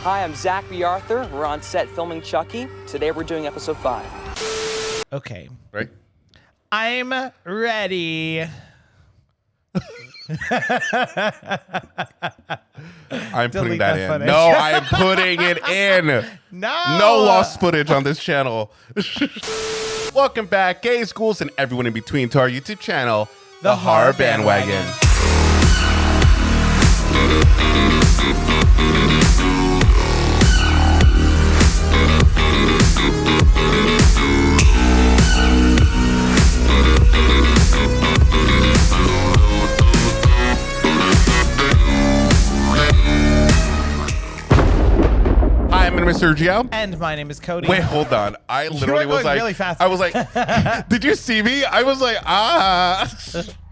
Hi, I'm Zach B. Arthur. We're on set filming Chucky. Today we're doing episode 5. Okay. Right? I'm ready. I'm putting Delete that that in. footage. No, I am putting it in. No lost footage on this channel. Welcome back, gays, schools, and everyone in between to our YouTube channel, The Horror Bandwagon. Hi, my name is Sergio. And my name is Cody. Wait, hold on. I literally was going like, really fast. I was like, did you see me? I was like, ah.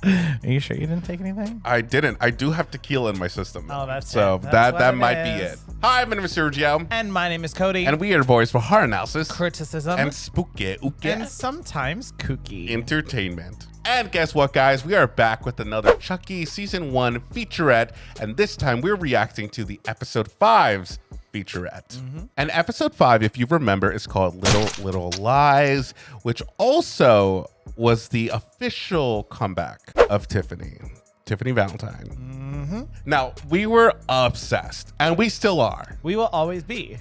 Are you sure you didn't take anything? I didn't. I do have tequila in my system. Oh, that's so it. That's what that it might be is. it. Hi, my name is Sergio. And my name is Cody. And we are boys for horror analysis, criticism, and spooky and sometimes kooky entertainment. And guess what, guys? We are back with another Chucky Season 1 featurette, and this time we're reacting to the Episode 5's featurette. And Episode 5, if you remember, is called Little Lies, which also was the official comeback of Tiffany Valentine. Now, we were obsessed, and we still are. We will always be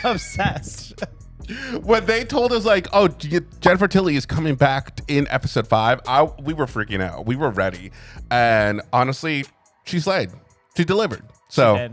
obsessed. When they told us, like, oh, Jennifer Tilly is coming back in Episode 5, we were freaking out. We were ready. And honestly, she slayed. She delivered. So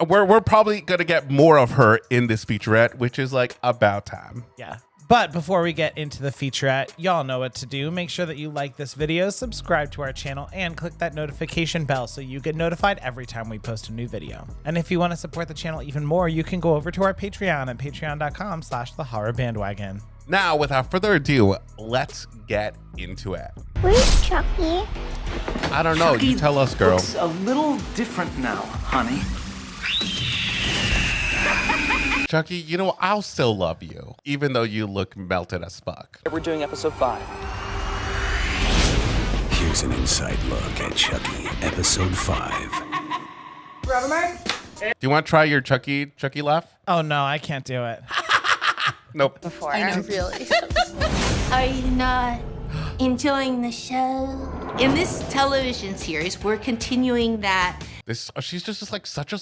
we're probably going to get more of her in this featurette, which is like about time. Yeah. But before we get into the featurette, y'all know what to do. Make sure that you like this video, subscribe to our channel, and click that notification bell so you get notified every time we post a new video. And if you want to support the channel even more, you can go over to our Patreon at patreon.com/thehorrorbandwagon. Now, without further ado, let's get into it. Where's Chucky? I don't know. You tell us, girl. Looks a little different now, honey. Chucky, you know, I'll still love you, even though you look melted as fuck. We're doing episode 5. Here's an inside look at Chucky, episode 5. Do you want to try your Chucky laugh? Oh, no, I can't do it. Nope. I know, really. Are you not enjoying the show? In this television series, we're continuing that. She's just like such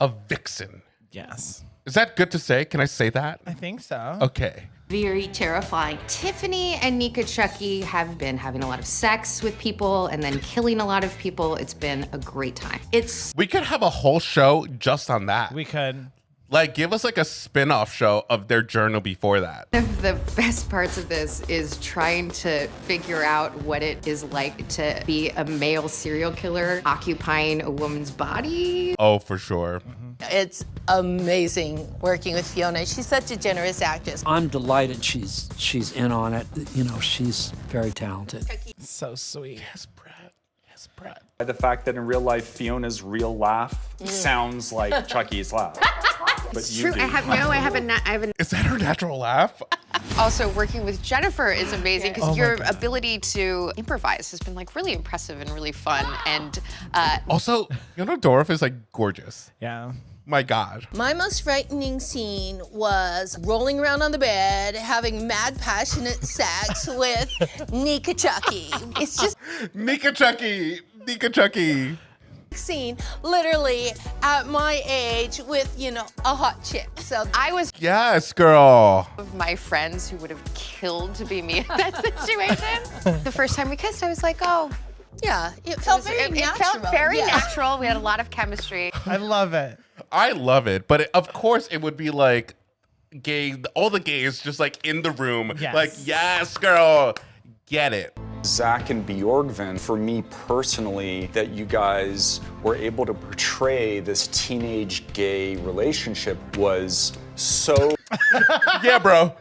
a vixen. Yes. Is that good to say? Can I say that? I think so. Okay. Very terrifying. Tiffany and Nika Chucky have been having a lot of sex with people and then killing a lot of people. It's been a great time. We could have a whole show just on that. We could. Like, give us like a spin-off show of their journal before that. One of the best parts of this is trying to figure out what it is like to be a male serial killer occupying a woman's body. Oh, for sure. It's amazing working with Fiona. She's such a generous actress. I'm delighted she's in on it. You know, she's very talented. So sweet. Yes, Brett. Yes, Brett. The fact that in real life, Fiona's real laugh sounds like Chucky's laugh. But It's true. I have a Is that her natural laugh? Also, working with Jennifer is amazing because Oh your ability to improvise has been like really impressive and really fun. And Also, Fiona Dorff is like gorgeous. Yeah. My God. My most frightening scene was rolling around on the bed, having mad, passionate sex with Nika Chucky. it's just Nika Chucky. Scene literally at my age with, you know, a hot chick. So I was Yes, girl. of my friends who would have killed to be me in that situation. The first time we kissed, I was like, oh. yeah, it felt very natural. It felt very Yeah. natural. We had a lot of chemistry. I love it. I love it, but of course it would be like all the gays just like in the room. Yes. Like, yes, girl, get it. Zach and Bjorgvin, for me personally, that you guys were able to portray this teenage gay relationship was so Yeah, bro.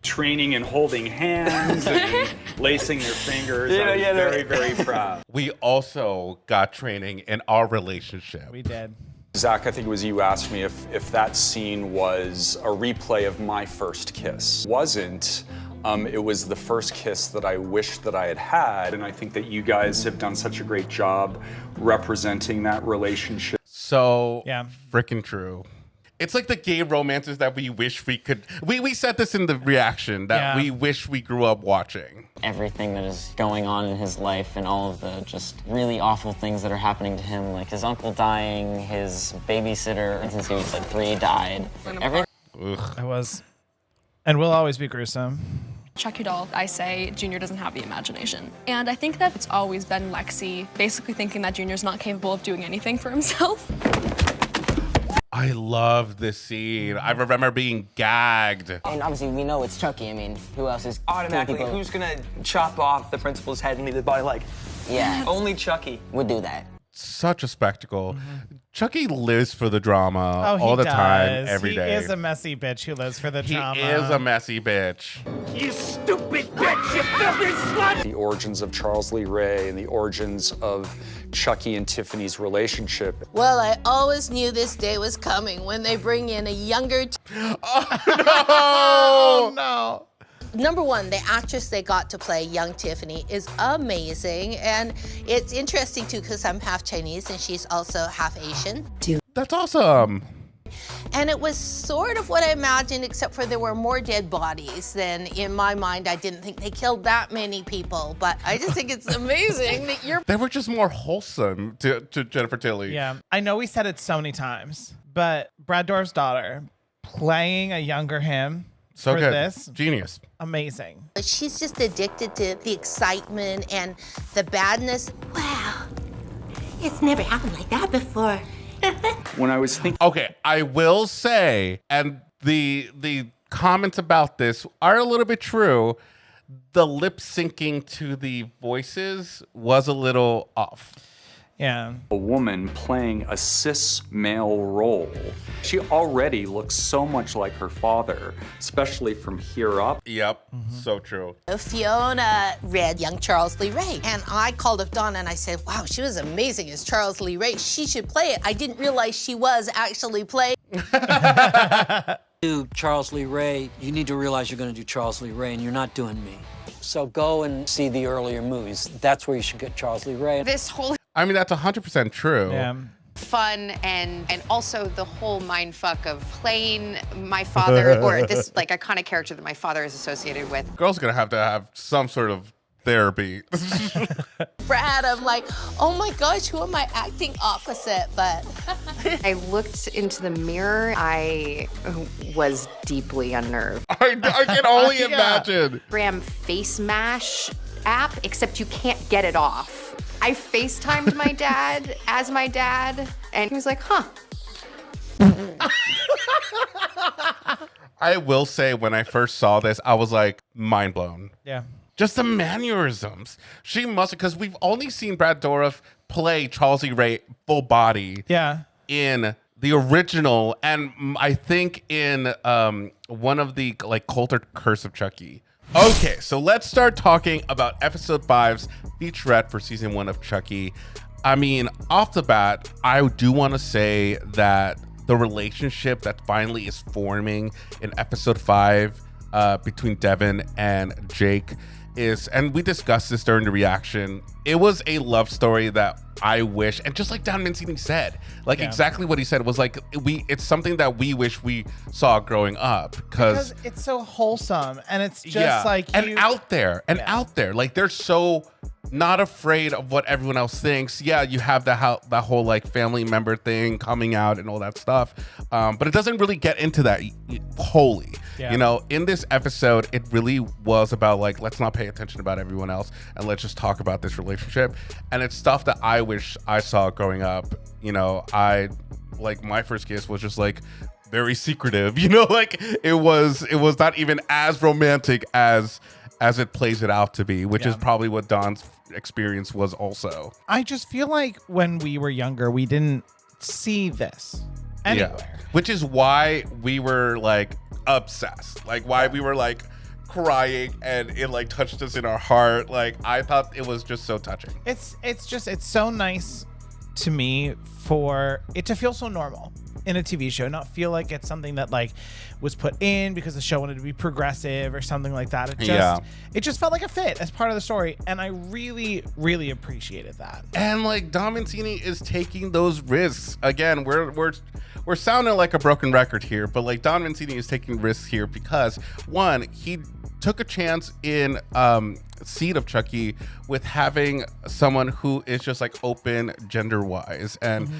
training and holding hands and lacing their fingers. I'm very, very proud. We also got training in our relationship. We did. Zach, I think it was you asked me if that scene was a replay of my first kiss. Wasn't. It was the first kiss that I wished that I had had, and I think that you guys have done such a great job representing that relationship. so Yeah. freaking true. It's like the gay romances that we wish we could. We said this in the reaction that we wish we grew up watching. Everything that is going on in his life and all of the just really awful things that are happening to him, like his uncle dying, his babysitter, since he was like 3, died. Everything. It was, and will always be gruesome. Chucky doll, I say Junior doesn't have the imagination. And I think that it's always been Lexi basically thinking that Junior's not capable of doing anything for himself. I love this scene. I remember being gagged. And obviously we know it's Chucky. I mean, who else is automatically? Who's gonna chop off the principal's head and leave the body like? Yeah. Only Chucky would do that. Such a spectacle. Chucky lives for the drama Oh, he all the does. time, every day. He is a messy bitch who lives for the drama. He is a messy bitch. You stupid bitch, you filthy slut! The origins of Charles Lee Ray and the origins of Chucky and Tiffany's relationship. Well, I always knew this day was coming when they bring in a younger. Oh no! Number one, the actress they got to play young Tiffany is amazing. And it's interesting, too, because I'm half Chinese and she's also half Asian. That's awesome. And it was sort of what I imagined, except for there were more dead bodies than in my mind. I didn't think they killed that many people, but I just think it's amazing that you're. They were just more wholesome to Jennifer Tilly. Yeah, I know we said it so many times, but Brad Dourif's daughter playing a younger him So for good. this. Genius. Amazing. She's just addicted to the excitement and the badness. Wow, it's never happened like that before. When I was thinking, okay, I will say, and the comments about this are a little bit true. The lip syncing to the voices was a little off. Yeah. A woman playing a cis male role. She already looks so much like her father, especially from here up. Yep, so true. Fiona read young Charles Lee Ray, and I called up Donna and I said, wow, she was amazing as Charles Lee Ray. She should play it. I didn't realize she was actually playing. Do Charles Lee Ray, you need to realize you're going to do Charles Lee Ray and you're not doing me. So go and see the earlier movies. That's where you should get Charles Lee Ray. This whole I mean, that's 100% true. Yeah. fun and also the whole mind fuck of playing my father or this like iconic character that my father is associated with. Girl's gonna have to have some sort of therapy. Brad, I'm like, oh my gosh, who am I acting opposite? But I looked into the mirror. I was deeply unnerved. I can only imagine. Instagram face mash app, except you can't get it off. I FaceTimed my dad as my dad, and he was like, huh. I will say, when I first saw this, I was like, mind blown. Yeah. Just the mannerisms. She must, because we've only seen Brad Dourif play Charles E. Ray full body. Yeah. In the original, and I think in one of the like Coulter Curse of Chucky. Okay, so let's start talking about episode 5's featurette for season 1 of Chucky. I mean, off the bat, I do want to say that the relationship that finally is forming in episode 5 between Devin and Jake is, and we discussed this during the reaction, it was a love story that I wish, and just like Don Mancini said, like exactly what he said was like, it's something that we wish we saw growing up, because it's so wholesome, and it's just like out there, like they're so not afraid of what everyone else thinks. Yeah, you have that whole like family member thing coming out and all that stuff, but it doesn't really get into that wholly. You know, in this episode, it really was about like, let's not pay attention about everyone else and let's just talk about this relationship. And it's stuff that I wish I saw growing up. You know, like my first kiss was just like very secretive, you know, like it was not even as romantic as it plays it out to be, which is probably what Don's experience was also. I just feel like when we were younger, we didn't see this anywhere. Yeah. Which is why we were like obsessed, like why we were like crying and it like touched us in our heart. Like I thought it was just so touching. It's so nice to me for it to feel so normal in a TV show, not feel like it's something that like was put in because the show wanted to be progressive or something like that. It just felt like a fit as part of the story, and I really, really appreciated that. And like Don Mancini is taking those risks again. We're sounding like a broken record here, but like Don Mancini is taking risks here because one, he took a chance in Seed of Chucky with having someone who is just like open gender wise, and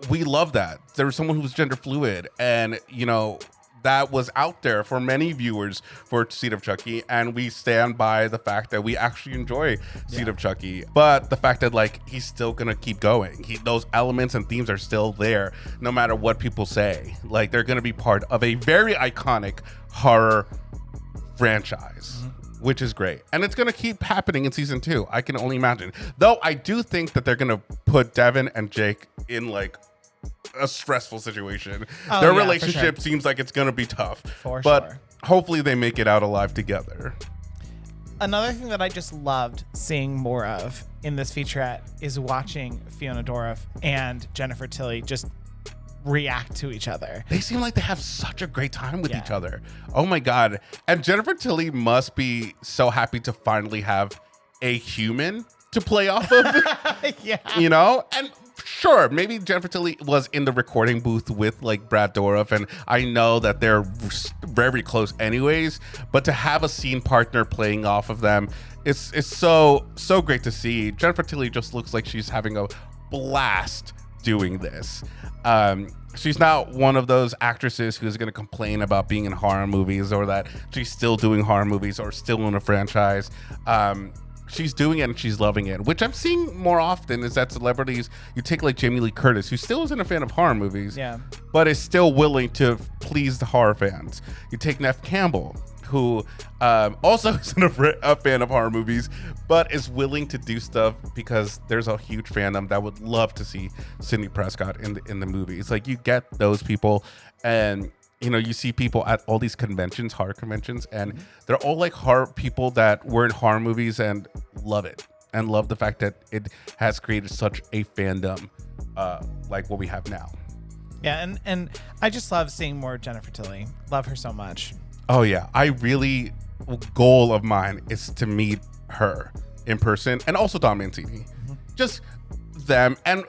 we love that. There was someone who was gender fluid, and you know that was out there for many viewers for Seed of Chucky, and we stand by the fact that we actually enjoy Seed of Chucky. But the fact that like he's still gonna keep going, those elements and themes are still there no matter what people say. Like they're gonna be part of a very iconic horror franchise, which is great, and it's gonna keep happening in season 2. I can only imagine, though I do think that they're gonna put Devin and Jake in like a stressful situation. Their relationship seems like it's gonna be tough, but hopefully they make it out alive together. Another thing that I just loved seeing more of in this featurette is watching Fiona Dourif and Jennifer Tilly just react to each other. They seem like they have such a great time with each other. Oh my God. And Jennifer Tilly must be so happy to finally have a human to play off of. You know? And sure, maybe Jennifer Tilly was in the recording booth with like Brad Dourif, and I know that they're very close anyways, but to have a scene partner playing off of them, it's so great to see. Jennifer Tilly just looks like she's having a blast doing this. She's not one of those actresses who's going to complain about being in horror movies or that she's still doing horror movies or still in a franchise. She's doing it and she's loving it, which I'm seeing more often is that celebrities, you take like Jamie Lee Curtis, who still isn't a fan of horror movies, but is still willing to please the horror fans. You take Neve Campbell, who also isn't a fan of horror movies, but is willing to do stuff because there's a huge fandom that would love to see Sidney Prescott in the movies. Like you get those people, and you know, you see people at all these conventions, horror conventions, and they're all like horror people that were in horror movies and love it and love the fact that it has created such a fandom like what we have now. Yeah, and I just love seeing more Jennifer Tilly. Love her so much. Oh yeah, goal of mine is to meet her in person, and also Don Mancini. Just them, and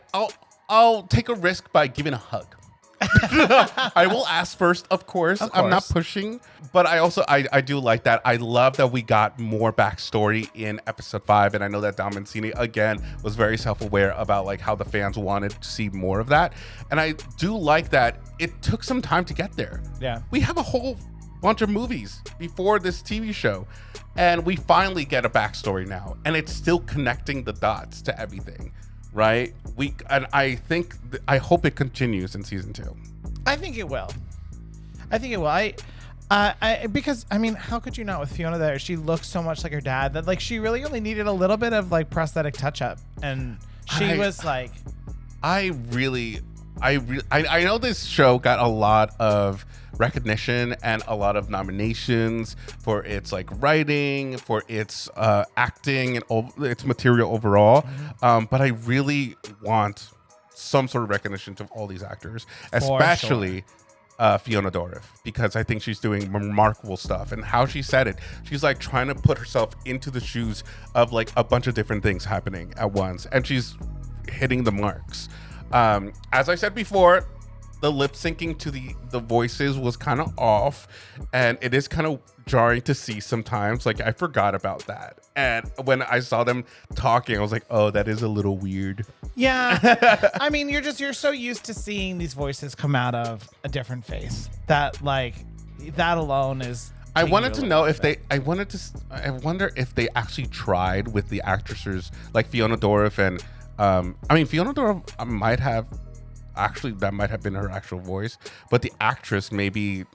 I'll take a risk by giving a hug. I will ask first, of course. I'm not pushing, but I do like that. I love that we got more backstory in episode 5, and I know that Don Mancini again was very self-aware about like how the fans wanted to see more of that, and I do like that it took some time to get there. Yeah, we have a whole bunch of movies before this TV show, and we finally get a backstory now, and it's still connecting the dots to everything. Right? I hope it continues in season 2. I think it will. Because I mean, how could you not with Fiona there? She looks so much like her dad that like she really only needed a little bit of like prosthetic touch up, and she was like, I know this show got a lot of recognition and a lot of nominations for its like writing, for its acting, and its material overall. But I really want some sort of recognition to all these actors, especially Fiona Dourif, because I think she's doing remarkable stuff. And how she said it, she's like trying to put herself into the shoes of like a bunch of different things happening at once, and she's hitting the marks. As I said before, the lip syncing to the voices was kind of off, and it is kind of jarring to see sometimes. Like I forgot about that, and when I saw them talking, I was like, oh, that is a little weird. Yeah. I mean, you're so used to seeing these voices come out of a different face that like that alone is. I wanted to know if I wonder if they actually tried with the actresses like Fiona Dourif, and I mean, Fiona Dourif might have been her actual voice, but the actress maybe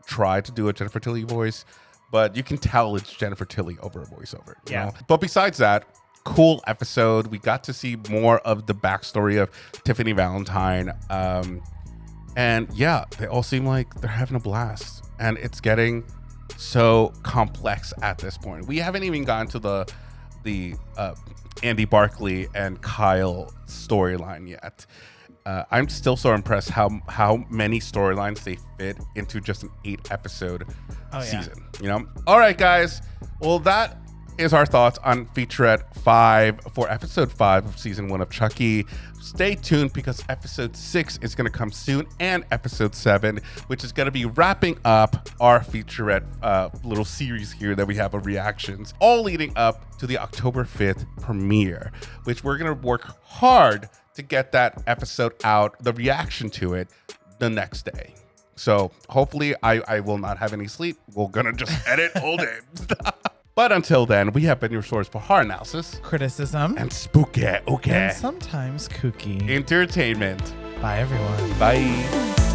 tried to do a Jennifer Tilly voice, but you can tell it's Jennifer Tilly over a voiceover. You know? But besides that, cool episode. We got to see more of the backstory of Tiffany Valentine. And yeah, they all seem like they're having a blast, and it's getting so complex at this point. We haven't even gotten to the the Andy Barkley and Kyle storyline yet. I'm still so impressed how many storylines they fit into just an 8-episode season. You know. All right, guys. Well, that is our thoughts on featurette 5 for episode 5 of season 1 of Chucky. Stay tuned because episode 6 is going to come soon, and episode 7, which is going to be wrapping up our featurette little series here that we have of reactions, all leading up to the October 5th premiere, which we're going to work hard to get that episode out, the reaction to it, the next day. So hopefully I will not have any sleep. We're going to just edit all day. But until then, we have been your source for horror analysis, criticism, and spooky, and sometimes kooky entertainment. Bye, everyone. Bye.